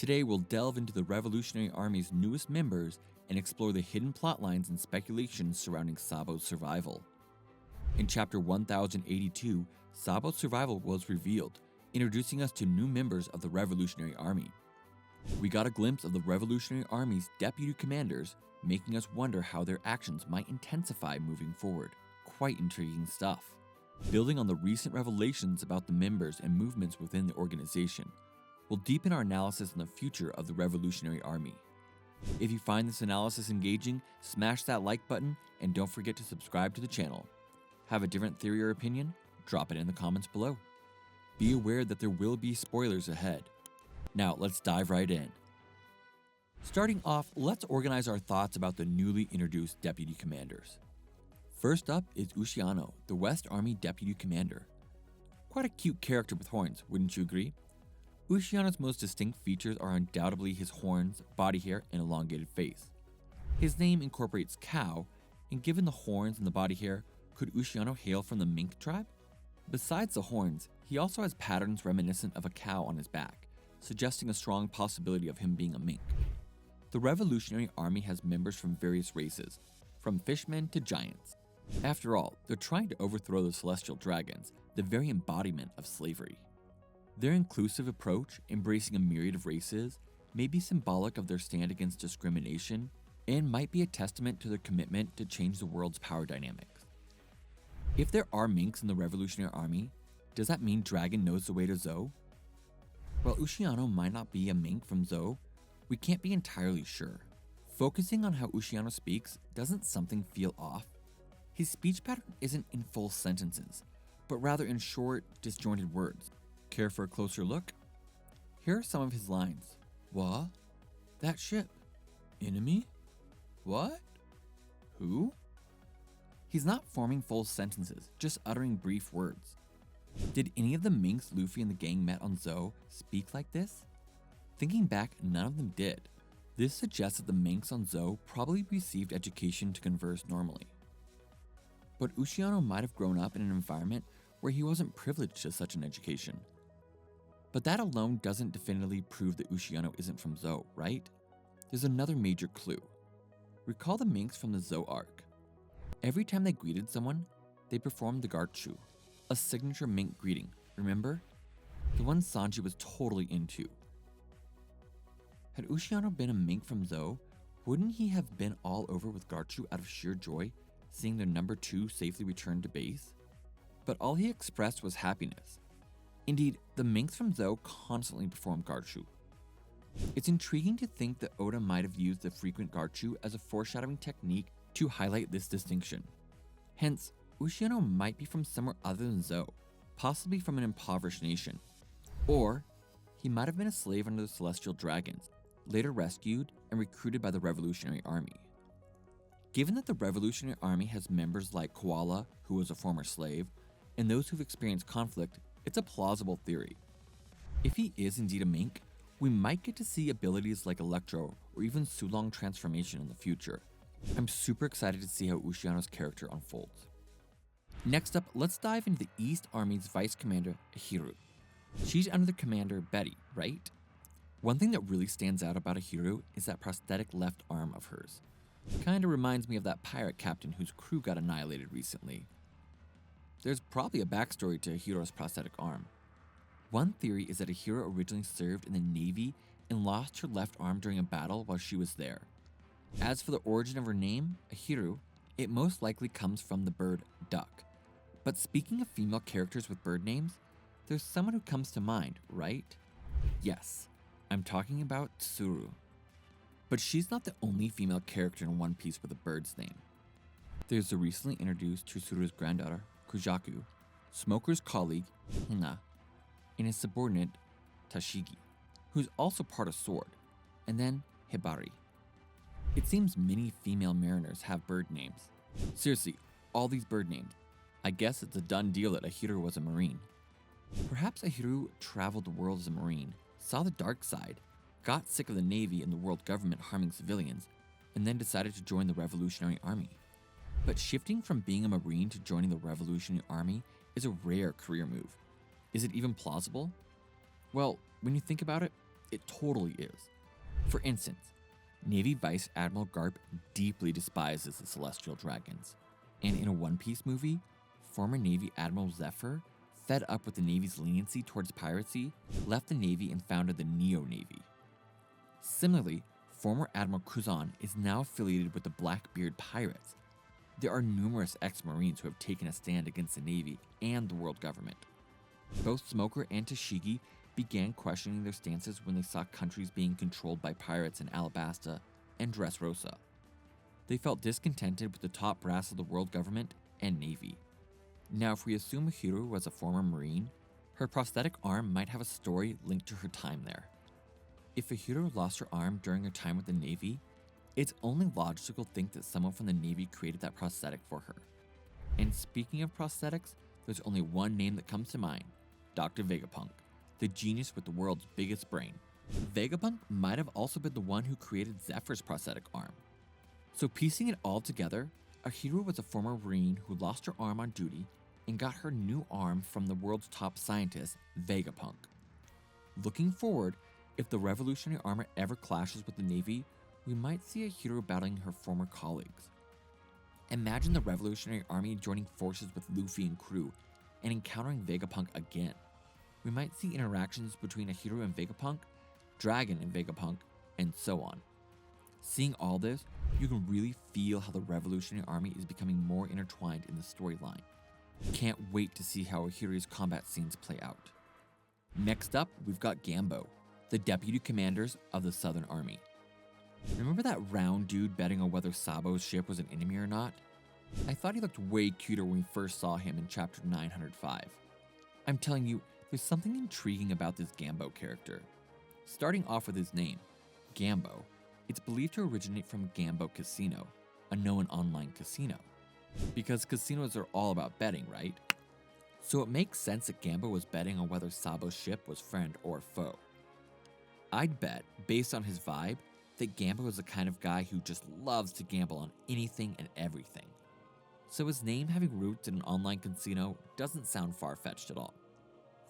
Today we'll delve into the Revolutionary Army's newest members and explore the hidden plotlines and speculations surrounding Sabo's survival. In Chapter 1082, Sabo's survival was revealed, introducing us to new members of the Revolutionary Army. We got a glimpse of the Revolutionary Army's deputy commanders, making us wonder how their actions might intensify moving forward. Quite intriguing stuff. Building on the recent revelations about the members and movements within the organization, we'll deepen our analysis on the future of the Revolutionary Army. If you find this analysis engaging, smash that like button and don't forget to subscribe to the channel. Have a different theory or opinion? Drop it in the comments below. Be aware that there will be spoilers ahead. Now let's dive right in. Starting off, let's organize our thoughts about the newly introduced deputy commanders. First up is Ushiano, the West Army Deputy Commander. Quite a cute character with horns, wouldn't you agree? Ushiano's most distinct features are undoubtedly his horns, body hair, and elongated face. His name incorporates cow, and given the horns and the body hair, could Ushiano hail from the mink tribe? Besides the horns, he also has patterns reminiscent of a cow on his back, suggesting a strong possibility of him being a mink. The Revolutionary Army has members from various races, from fishmen to giants. After all, they're trying to overthrow the celestial dragons, the very embodiment of slavery. Their inclusive approach, embracing a myriad of races, may be symbolic of their stand against discrimination and might be a testament to their commitment to change the world's power dynamics. If there are minks in the Revolutionary Army, does that mean Dragon knows the way to Zou? While Ushiano might not be a mink from Zou, we can't be entirely sure. Focusing on how Ushiano speaks, doesn't something feel off? His speech pattern isn't in full sentences, but rather in short, disjointed words. Care for a closer look? Here are some of his lines. What? That ship. Enemy? What? Who? He's not forming full sentences, just uttering brief words. Did any of the minks Luffy and the gang met on Zou speak like this? Thinking back, none of them did. This suggests that the minks on Zou probably received education to converse normally. But Ushiano might have grown up in an environment where he wasn't privileged to such an education. But that alone doesn't definitively prove that Ushiano isn't from Zou, right? There's another major clue. Recall the minks from the Zou arc. Every time they greeted someone, they performed the Garchu, a signature mink greeting, remember? The one Sanji was totally into. Had Ushiano been a mink from Zou, wouldn't he have been all over with Garchu out of sheer joy, seeing their number 2 safely return to base? But all he expressed was happiness. Indeed, the minks from Zou constantly perform Garchu. It's intriguing to think that Oda might have used the frequent Garchu as a foreshadowing technique to highlight this distinction. Hence, Ushiano might be from somewhere other than Zou, possibly from an impoverished nation. Or, he might have been a slave under the Celestial Dragons, later rescued and recruited by the Revolutionary Army. Given that the Revolutionary Army has members like Koala, who was a former slave, and those who've experienced conflict, it's a plausible theory. If he is indeed a mink, we might get to see abilities like Electro or even Sulong transformation in the future. I'm super excited to see how Ushiano's character unfolds. Next up, let's dive into the East Army's Vice Commander, Ahiru. She's under the commander, Betty, right? One thing that really stands out about Ahiru is that prosthetic left arm of hers. Kinda reminds me of that pirate captain whose crew got annihilated recently. There's probably a backstory to Ahiru's prosthetic arm. One theory is that Ahiru originally served in the Navy and lost her left arm during a battle while she was there. As for the origin of her name, Ahiru, it most likely comes from the bird duck. But speaking of female characters with bird names, there's someone who comes to mind, right? Yes, I'm talking about Tsuru. But she's not the only female character in One Piece with a bird's name. There's the recently introduced Tsuru's granddaughter, Kujaku, Smoker's colleague, Hina, and his subordinate, Tashigi, who's also part of Sword, and then Hibari. It seems many female mariners have bird names. Seriously, all these bird names. I guess it's a done deal that Ahiru was a marine. Perhaps Ahiru traveled the world as a marine, saw the dark side, got sick of the Navy and the world government harming civilians, and then decided to join the Revolutionary Army. But shifting from being a marine to joining the Revolutionary Army is a rare career move. Is it even plausible? Well, when you think about it, it totally is. For instance, Navy Vice Admiral Garp deeply despises the celestial dragons, and in a One Piece movie, former Navy Admiral Zephyr, fed up with the Navy's leniency towards piracy, left the Navy and founded the Neo Navy. Similarly, former Admiral Kuzan is now affiliated with the Blackbeard Pirates. There are numerous ex-Marines who have taken a stand against the Navy and the world government. Both Smoker and Tashigi began questioning their stances when they saw countries being controlled by pirates in Alabasta and Dressrosa. They felt discontented with the top brass of the world government and Navy. Now, if we assume Ahiru was a former Marine, her prosthetic arm might have a story linked to her time there. If Ahiru lost her arm during her time with the Navy, it's only logical to think that someone from the Navy created that prosthetic for her. And speaking of prosthetics, there's only one name that comes to mind: Dr. Vegapunk, the genius with the world's biggest brain. Vegapunk might have also been the one who created Zephyr's prosthetic arm. So piecing it all together, Ahiru was a former Marine who lost her arm on duty and got her new arm from the world's top scientist, Vegapunk. Looking forward, if the Revolutionary Army ever clashes with the Navy, we might see Ahiru battling her former colleagues. Imagine the Revolutionary Army joining forces with Luffy and crew and encountering Vegapunk again. We might see interactions between Ahiru and Vegapunk, Dragon and Vegapunk, and so on. Seeing all this, you can really feel how the Revolutionary Army is becoming more intertwined in the storyline. Can't wait to see how Ahiru's combat scenes play out. Next up, we've got Gambo, the deputy commanders of the Southern Army. Remember that round dude betting on whether Sabo's ship was an enemy or not? I thought he looked way cuter when we first saw him in chapter 905. I'm telling you, there's something intriguing about this Gambo character. Starting off with his name, Gambo, it's believed to originate from Gambo Casino, a known online casino. Because casinos are all about betting, right? So it makes sense that Gambo was betting on whether Sabo's ship was friend or foe. I'd bet, based on his vibe, that Gambo is the kind of guy who just loves to gamble on anything and everything. So his name having roots in an online casino doesn't sound far-fetched at all.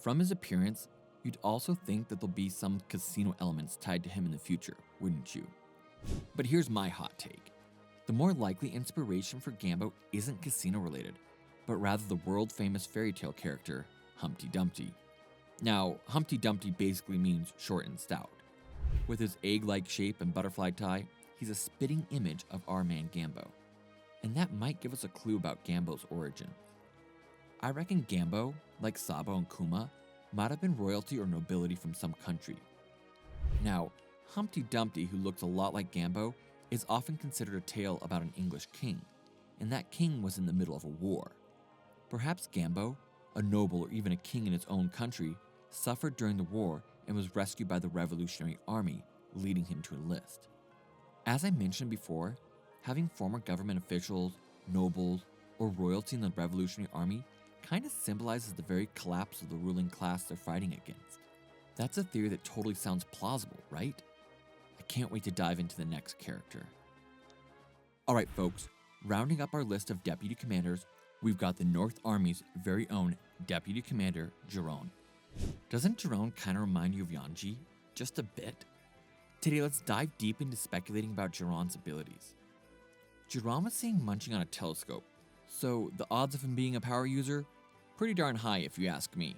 From his appearance, you'd also think that there'll be some casino elements tied to him in the future, wouldn't you? But here's my hot take. The more likely inspiration for Gambo isn't casino-related, but rather the world-famous fairy tale character, Humpty Dumpty. Now, Humpty Dumpty basically means short and stout. With his egg-like shape and butterfly tie, he's a spitting image of our man Gambo. And that might give us a clue about Gambo's origin. I reckon Gambo, like Sabo and Kuma, might have been royalty or nobility from some country. Now, Humpty Dumpty, who looks a lot like Gambo, is often considered a tale about an English king, and that king was in the middle of a war. Perhaps Gambo, a noble or even a king in his own country, suffered during the war and was rescued by the Revolutionary Army, leading him to enlist. As I mentioned before, having former government officials, nobles, or royalty in the Revolutionary Army kind of symbolizes the very collapse of the ruling class they're fighting against. That's a theory that totally sounds plausible, right? I can't wait to dive into the next character. Alright folks, rounding up our list of deputy commanders, we've got the North Army's very own Deputy Commander, Jiron. Doesn't Jiron kind of remind you of Yanji? Just a bit? Today let's dive deep into speculating about Jiron's abilities. Jiron was seen munching on a telescope, so the odds of him being a power user? Pretty darn high if you ask me.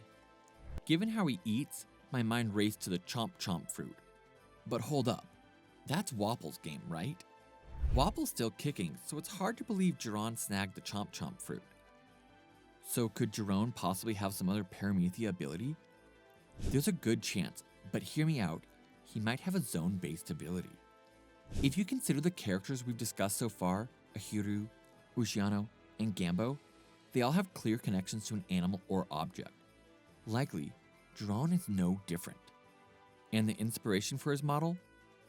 Given how he eats, my mind raced to the chomp chomp fruit. But hold up, that's Wapple's game, right? Wapple's still kicking, so it's hard to believe Jiron snagged the chomp chomp fruit. So could Jiron possibly have some other Paramethea ability? There's a good chance, but hear me out, he might have a zone-based ability. If you consider the characters we've discussed so far, Ahiru, Ushiano, and Gambo, they all have clear connections to an animal or object. Likely, Jiron is no different. And the inspiration for his model?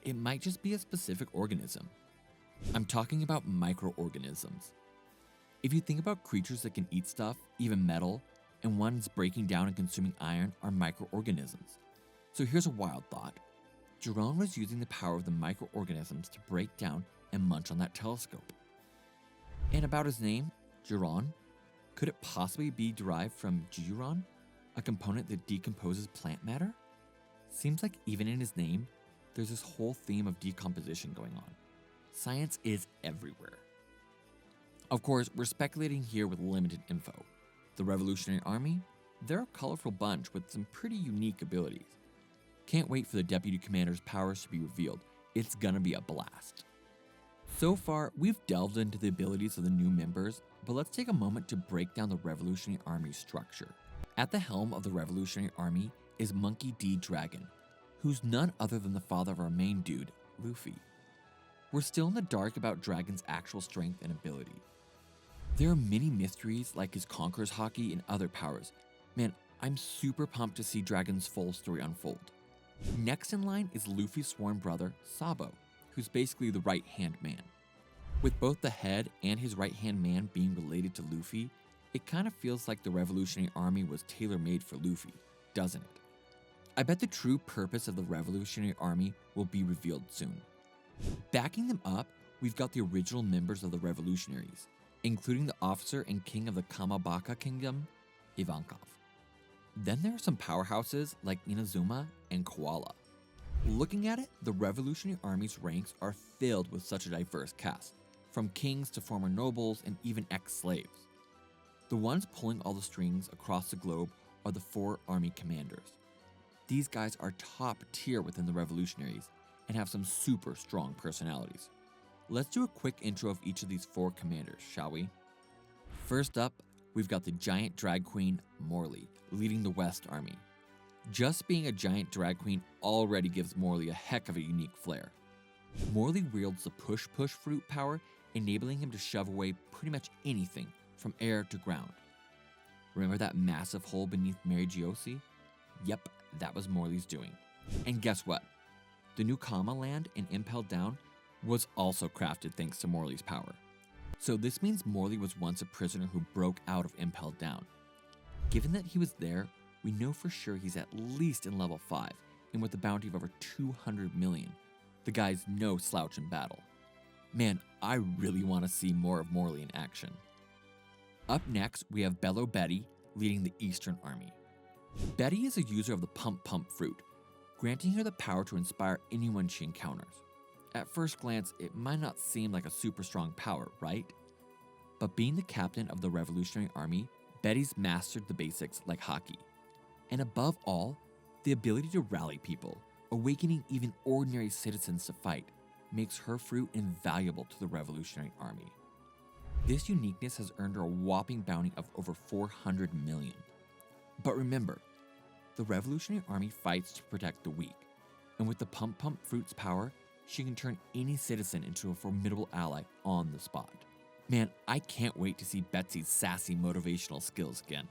It might just be a specific organism. I'm talking about microorganisms. If you think about creatures that can eat stuff, even metal, and ones breaking down and consuming iron are microorganisms. So here's a wild thought. Jiron was using the power of the microorganisms to break down and munch on that telescope. And about his name, Jiron, could it possibly be derived from Jiron, a component that decomposes plant matter? Seems like even in his name, there's this whole theme of decomposition going on. Science is everywhere. Of course, we're speculating here with limited info. The Revolutionary Army, they're a colorful bunch with some pretty unique abilities. Can't wait for the Deputy Commander's powers to be revealed. It's gonna be a blast. So far, we've delved into the abilities of the new members, but let's take a moment to break down the Revolutionary Army's structure. At the helm of the Revolutionary Army is Monkey D. Dragon, who's none other than the father of our main dude, Luffy. We're still in the dark about Dragon's actual strength and ability. There are many mysteries like his Conqueror's Haki and other powers. Man, I'm super pumped to see Dragon's full story unfold. Next in line is Luffy's sworn brother, Sabo, who's basically the right-hand man. With both the head and his right-hand man being related to Luffy, it kind of feels like the Revolutionary Army was tailor-made for Luffy, doesn't it? I bet the true purpose of the Revolutionary Army will be revealed soon. Backing them up, we've got the original members of the Revolutionaries, including the officer and king of the Kamabaka Kingdom, Ivankov. Then there are some powerhouses like Inazuma and Koala. Looking at it, the Revolutionary Army's ranks are filled with such a diverse cast, from kings to former nobles and even ex-slaves. The ones pulling all the strings across the globe are the 4 army commanders. These guys are top tier within the Revolutionaries and have some super strong personalities. Let's do a quick intro of each of these 4 commanders, shall we? First up, we've got the giant drag queen, Morley, leading the West Army. Just being a giant drag queen already gives Morley a heck of a unique flair. Morley wields the push-push fruit power, enabling him to shove away pretty much anything from air to ground. Remember that massive hole beneath Mary Geosi? Yep, that was Morley's doing. And guess what? The new Kama land in Impelled Down was also crafted thanks to Morley's power. So this means Morley was once a prisoner who broke out of Impelled Down. Given that he was there, we know for sure he's at least in level 5, and with a bounty of over 200 million. The guy's no slouch in battle. Man, I really want to see more of Morley in action. Up next, we have Bello Betty leading the Eastern Army. Betty is a user of the Pump Pump fruit, granting her the power to inspire anyone she encounters. At first glance, it might not seem like a super strong power, right? But being the captain of the Revolutionary Army, Betty's mastered the basics like hockey. And above all, the ability to rally people, awakening even ordinary citizens to fight, makes her fruit invaluable to the Revolutionary Army. This uniqueness has earned her a whopping bounty of over 400 million. But remember, the Revolutionary Army fights to protect the weak, and with the Pump Pump fruit's power, she can turn any citizen into a formidable ally on the spot. Man, I can't wait to see Betsy's sassy motivational skills again.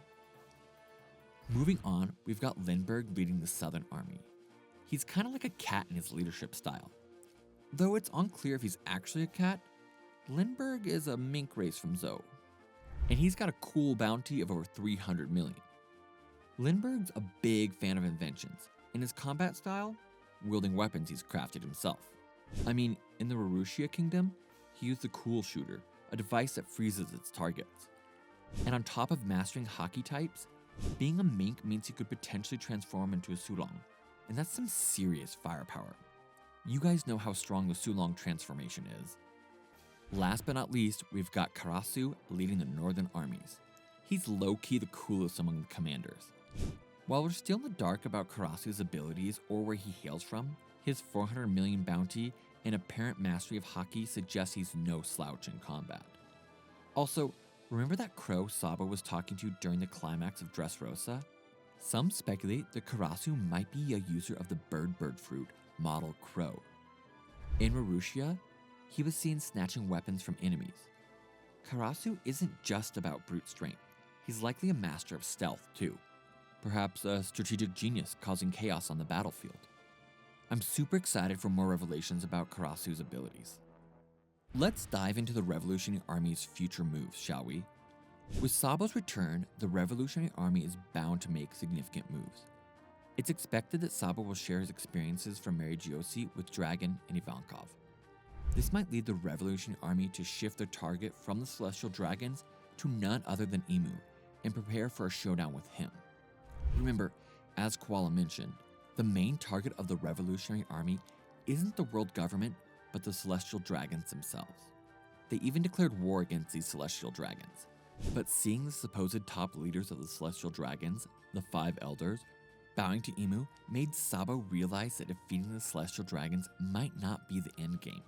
Moving on, we've got Lindbergh leading the Southern Army. He's kind of like a cat in his leadership style. Though it's unclear if he's actually a cat, Lindbergh is a mink race from Zou. And he's got a cool bounty of over 300 million. Lindbergh's a big fan of inventions. In his combat style, wielding weapons he's crafted himself. I mean, in the Marussia Kingdom, he used the Cool Shooter, a device that freezes its targets. And on top of mastering hockey types, being a mink means he could potentially transform into a Sulong, and that's some serious firepower. You guys know how strong the Sulong transformation is. Last but not least, we've got Karasu leading the Northern armies. He's low-key the coolest among the commanders. While we're still in the dark about Karasu's abilities or where he hails from, his 400 million bounty and apparent mastery of hockey suggests he's no slouch in combat. Also, remember that crow Sabo was talking to during the climax of Dressrosa? Some speculate that Karasu might be a user of the bird fruit, model crow. In Marussia, he was seen snatching weapons from enemies. Karasu isn't just about brute strength. He's likely a master of stealth too. Perhaps a strategic genius causing chaos on the battlefield. I'm super excited for more revelations about Karasu's abilities. Let's dive into the Revolutionary Army's future moves, shall we? With Sabo's return, the Revolutionary Army is bound to make significant moves. It's expected that Sabo will share his experiences from Mary Geosi with Dragon and Ivankov. This might lead the Revolutionary Army to shift their target from the Celestial Dragons to none other than Imu, and prepare for a showdown with him. Remember, as Koala mentioned, The main target of the Revolutionary Army isn't the world government, but the Celestial Dragons themselves. They even declared war against these Celestial Dragons. But seeing the supposed top leaders of the Celestial Dragons, the Five Elders, bowing to Imu made Sabo realize that defeating the Celestial Dragons might not be the end game.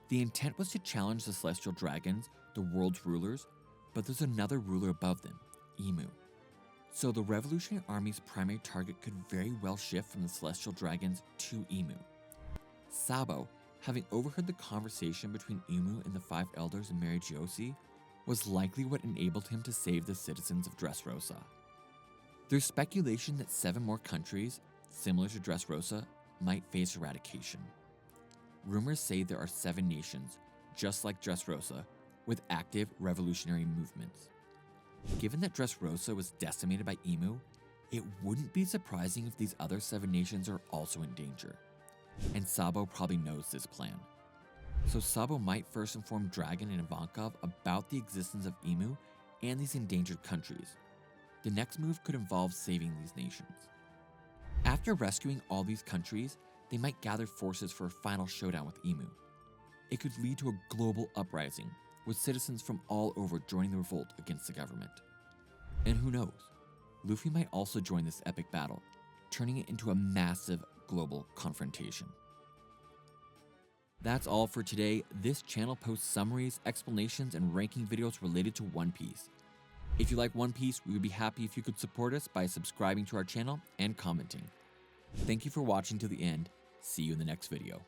The intent was to challenge the Celestial Dragons, the world's rulers, but there's another ruler above them, Imu. So the Revolutionary Army's primary target could very well shift from the Celestial Dragons to Imu. Sabo, having overheard the conversation between Imu and the Five Elders and Mary Josie, was likely what enabled him to save the citizens of Dressrosa. There's speculation that 7 more countries, similar to Dressrosa, might face eradication. Rumors say there are 7 nations, just like Dressrosa, with active revolutionary movements. Given that Dressrosa was decimated by Imu, it wouldn't be surprising if these other 7 nations are also in danger. And Sabo probably knows this plan. So Sabo might first inform Dragon and Ivankov about the existence of Imu and these endangered countries. The next move could involve saving these nations. After rescuing all these countries, they might gather forces for a final showdown with Imu. It could lead to a global uprising, with citizens from all over joining the revolt against the government. And who knows, Luffy might also join this epic battle, turning it into a massive global confrontation. That's all for today. This channel posts summaries, explanations, and ranking videos related to One Piece. If you like One Piece, we would be happy if you could support us by subscribing to our channel and commenting. Thank you for watching to the end. See you in the next video.